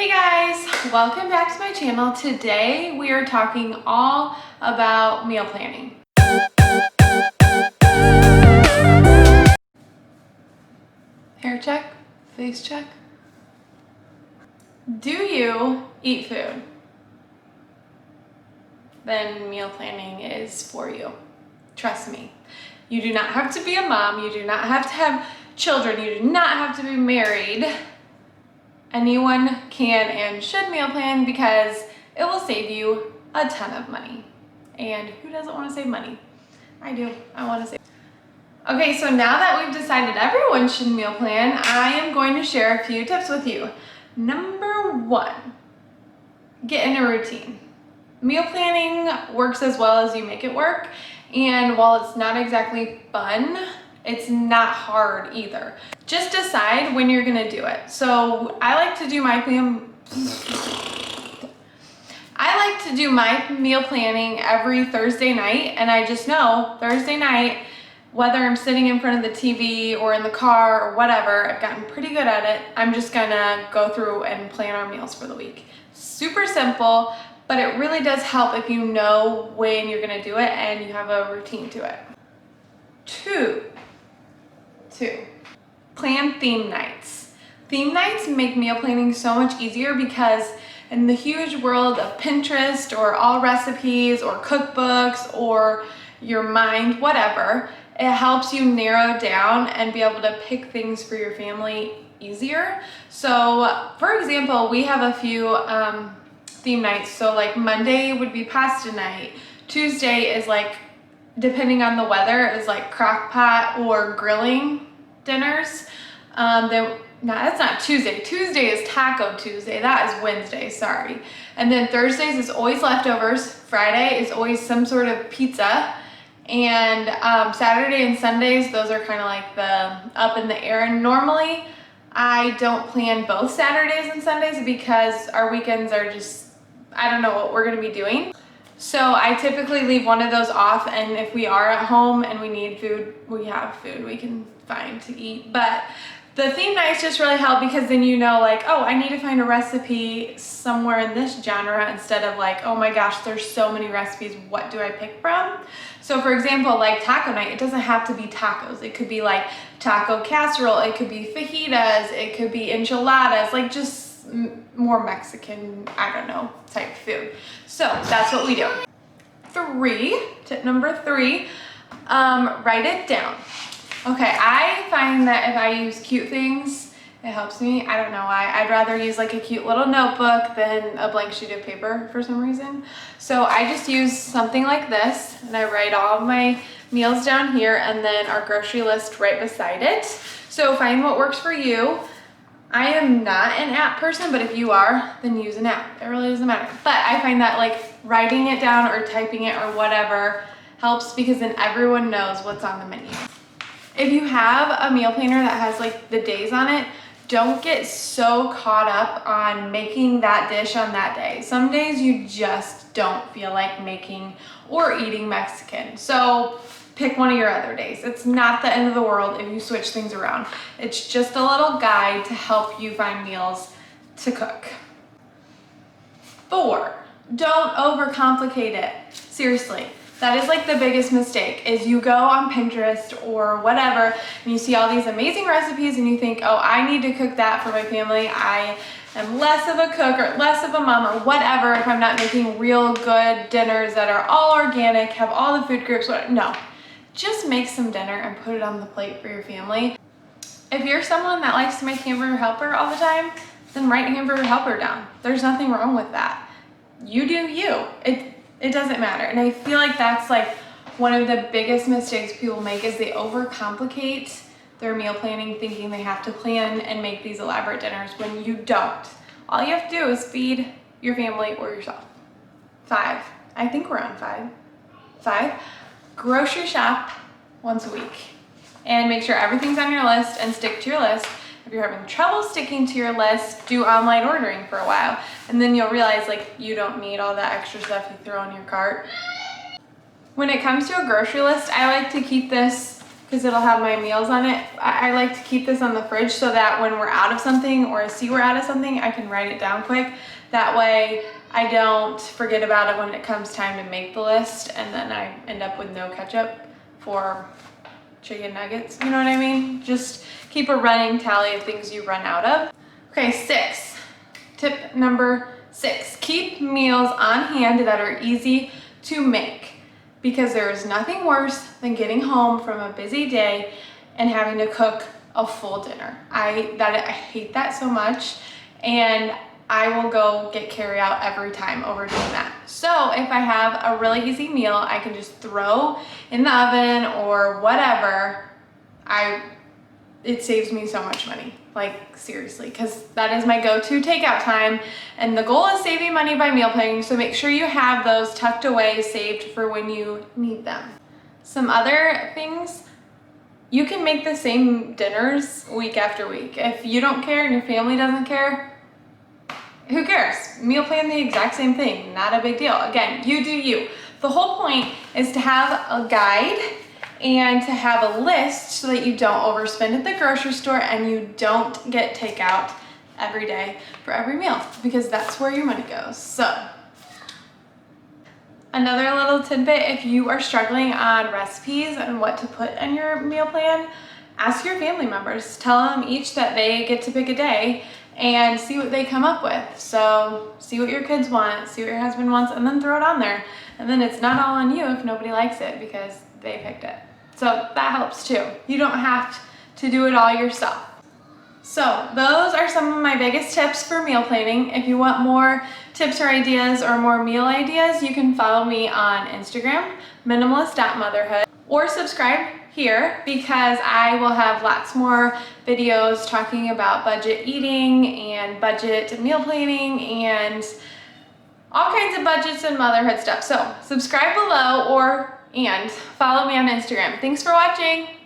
Hey guys, welcome back to my channel. Today we are talking all about meal planning. Hair check, face check. Do you eat food? Then meal planning is for you. Trust me. You do not have to be a mom, you do not have to have children, you do not have to be married. Anyone can and should meal plan because it will save you a ton of money. And who doesn't want to save money? I do. I want to save. Okay, so now that we've decided everyone should meal plan, I am going to share a few tips with you. Number one, get in a routine. Meal planning works as well as you make it work. And while it's not exactly fun, it's not hard either. Just decide when you're gonna do it. So I like to do my meal planning every Thursday night, and I just know Thursday night, whether I'm sitting in front of the TV or in the car or whatever, I've gotten pretty good at it. I'm just gonna go through and plan our meals for the week. Super simple, but it really does help if you know when you're gonna do it and you have a routine to it. Two, plan theme nights. Theme nights make meal planning so much easier because in the huge world of Pinterest or all recipes or cookbooks or your mind, whatever, it helps you narrow down and be able to pick things for your family easier. So for example, we have a few theme nights. So like Monday would be pasta night. Tuesday is like, depending on the weather, is like crock pot or grilling dinners. That's not Tuesday. Tuesday is Taco Tuesday. That is Wednesday, sorry. And then Thursdays is always leftovers. Friday is always some sort of pizza. And Saturday and Sundays, those are kind of like the up in the air. And normally I don't plan both Saturdays and Sundays because our weekends are just, I don't know what we're gonna be doing. So I typically leave one of those off, and if we are at home and we need food, we have food we can find to eat. But the theme nights just really help because then you know like, oh, I need to find a recipe somewhere in this genre instead of like, oh my gosh, there's so many recipes, what do I pick from? So for example, like taco night, it doesn't have to be tacos. It could be like taco casserole, it could be fajitas, it could be enchiladas, like just more Mexican, I don't know, type food. So that's what we do. Tip number three, write it down. Okay, I find that if I use cute things, it helps me. I don't know why. I'd rather use like a cute little notebook than a blank sheet of paper for some reason. So I just use something like this, and I write all of my meals down here and then our grocery list right beside it. So find what works for you. I am not an app person, but if you are, then use an app. It really doesn't matter. But I find that like writing it down or typing it or whatever helps because then everyone knows what's on the menu. If you have a meal planner that has like the days on it, don't get so caught up on making that dish on that day. Some days you just don't feel like making or eating Mexican. So pick one of your other days. It's not the end of the world if you switch things around. It's just a little guide to help you find meals to cook. 4, don't overcomplicate it. Seriously, that is like the biggest mistake is you go on Pinterest or whatever and you see all these amazing recipes and you think, oh, I need to cook that for my family. I am less of a cook or less of a mom or whatever if I'm not making real good dinners that are all organic, have all the food groups, whatever. No. Just make some dinner and put it on the plate for your family. If you're someone that likes to make hamburger helper all the time, then write hamburger helper down. There's nothing wrong with that. You do you. It doesn't matter. And I feel like that's like one of the biggest mistakes people make is they overcomplicate their meal planning thinking they have to plan and make these elaborate dinners when you don't. All you have to do is feed your family or yourself. 5. I think we're on 5. 5. Grocery shop once a week and make sure everything's on your list and stick to your list. If you're having trouble sticking to your list, do online ordering for a while and then you'll realize like you don't need all that extra stuff you throw in your cart. When it comes to a grocery list, I like to keep this because it'll have my meals on it. I like to keep this on the fridge so that when we're out of something or I see we're out of something, I can write it down quick. That way I don't forget about it when it comes time to make the list and then I end up with no ketchup for chicken nuggets. You know what I mean? Just keep a running tally of things you run out of. Okay, 6. Tip number 6. Keep meals on hand that are easy to make, because there is nothing worse than getting home from a busy day and having to cook a full dinner. I hate that so much, and I will go get carry out every time over doing that. So if I have a really easy meal I can just throw in the oven or whatever, it saves me so much money. Like seriously, because that is my go-to takeout time, and the goal is saving money by meal planning, so make sure you have those tucked away, saved for when you need them. Some other things, you can make the same dinners week after week. If you don't care and your family doesn't care, who cares? Meal plan the exact same thing, not a big deal. Again, you do you. The whole point is to have a guide and to have a list so that you don't overspend at the grocery store and you don't get takeout every day for every meal, because that's where your money goes. So another little tidbit, if you are struggling on recipes and what to put in your meal plan, ask your family members. Tell them each that they get to pick a day and see what they come up with. So see what your kids want, see what your husband wants, and then throw it on there. And then it's not all on you if nobody likes it because they picked it. So that helps too. You don't have to do it all yourself. So those are some of my biggest tips for meal planning. If you want more tips or ideas or more meal ideas, you can follow me on Instagram, minimalist.motherhood, or subscribe here because I will have lots more videos talking about budget eating and budget meal planning and all kinds of budgets and motherhood stuff. So subscribe below and follow me on Instagram. Thanks for watching.